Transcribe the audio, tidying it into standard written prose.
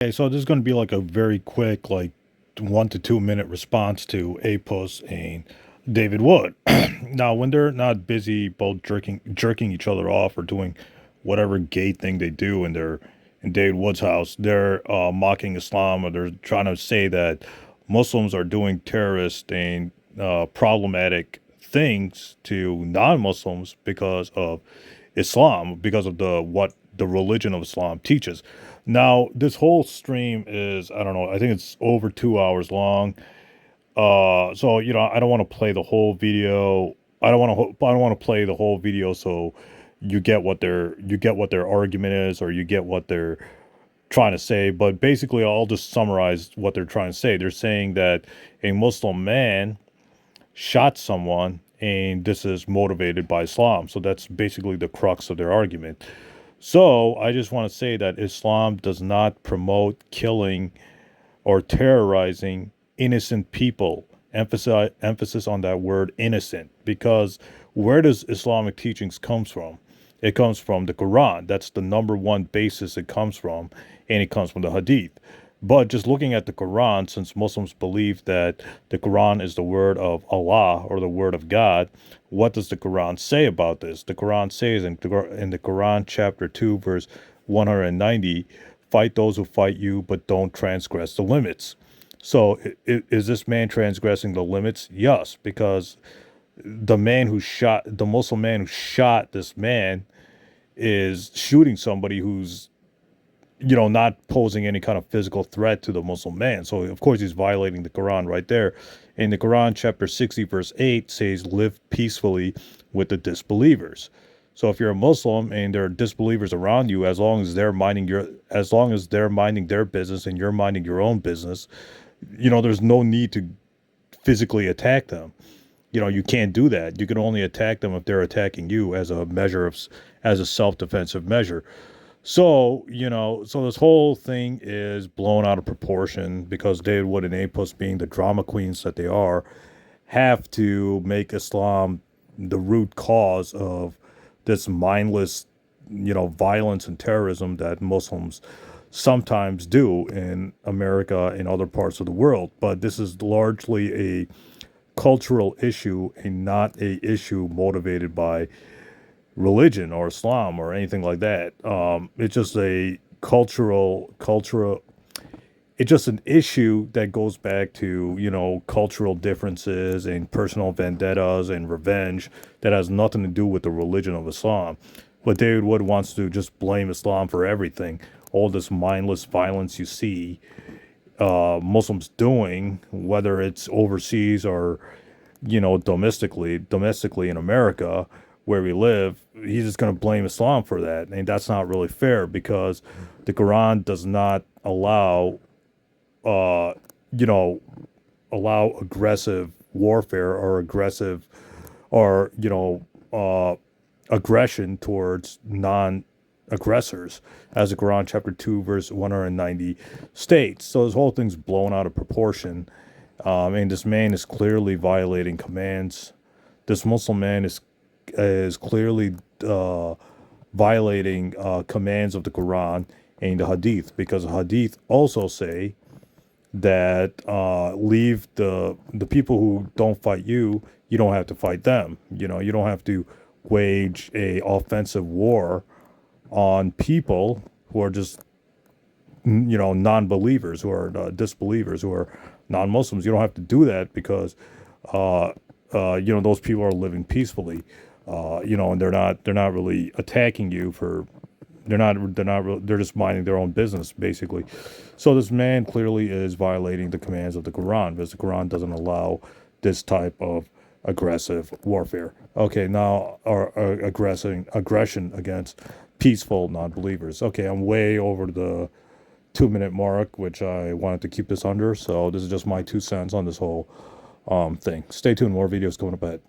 Okay, so this is going to be like a very quick, like 1 to 2 minute response to Apuss and David Wood. Now, when they're not busy both jerking each other off or doing whatever gay thing they do in David Wood's house, they're mocking Islam, or they're trying to say that Muslims are doing terrorist and problematic things to non-Muslims because of Islam, because of the religion of Islam teaches. Now, this whole stream is, I don't know, I think it's over 2 hours long. So I don't want to play the whole video. I don't want to play the whole video so you get what their argument is, or you get what they're trying to say. But basically, I'll just summarize what they're trying to say. They're saying that a Muslim man shot someone, and this is motivated by Islam. So that's basically the crux of their argument. So I just want to say that Islam does not promote killing or terrorizing innocent people. Emphasis on that word innocent, because where does Islamic teachings comes from? It comes from the Quran. That's the number one basis it comes from, and it comes from the Hadith. But just looking at the Quran, since Muslims believe that the Quran is the word of Allah or the word of God, what does the Quran say about this? The Quran says in the Quran, chapter 2, verse 190, fight those who fight you, but don't transgress the limits. So is this man transgressing the limits? Yes, because the Muslim man who shot this man is shooting somebody who's not posing any kind of physical threat to the Muslim man. So, of course, he's violating the Quran right there. In the Quran, chapter 60, verse 8 says, live peacefully with the disbelievers. So if you're a Muslim and there are disbelievers around you, as long as they're minding their business and you're minding your own business, there's no need to physically attack them. You can't do that. You can only attack them if they're attacking you as a self-defensive measure. So, so this whole thing is blown out of proportion because David Wood and Apuss, being the drama queens that they are, have to make Islam the root cause of this mindless, violence and terrorism that Muslims sometimes do in America and other parts of the world. But this is largely a cultural issue and not a issue motivated by religion or Islam or anything like that. It's just a cultural. It's just an issue that goes back to cultural differences and personal vendettas and revenge that has nothing to do with the religion of Islam. But David Wood wants to just blame Islam for everything. All this mindless violence you see Muslims doing, whether it's overseas or domestically in America where we live, he's just going to blame Islam for that. And that's not really fair, because the Quran does not uh, allow aggressive warfare or aggression towards non-aggressors, as the Quran chapter 2, verse 190 states. So this whole thing's blown out of proportion. And this man is clearly violating commands. This Muslim man is clearly violating commands of the Quran and the Hadith, because the Hadith also say that leave the people who don't fight you. You don't have to fight them. You don't have to wage a offensive war on people who are just non-believers, who are disbelievers, who are non-Muslims. You don't have to do that, because those people are living peacefully, and they're not really attacking you for. They're just minding their own business, basically. So this man clearly is violating the commands of the Quran, because the Quran doesn't allow this type of aggressive warfare. Okay, now our aggression against peaceful non-believers. Okay, I'm way over the 2 minute mark, which I wanted to keep this under. So this is just my 2 cents on this whole thing. Stay tuned, more videos coming up ahead.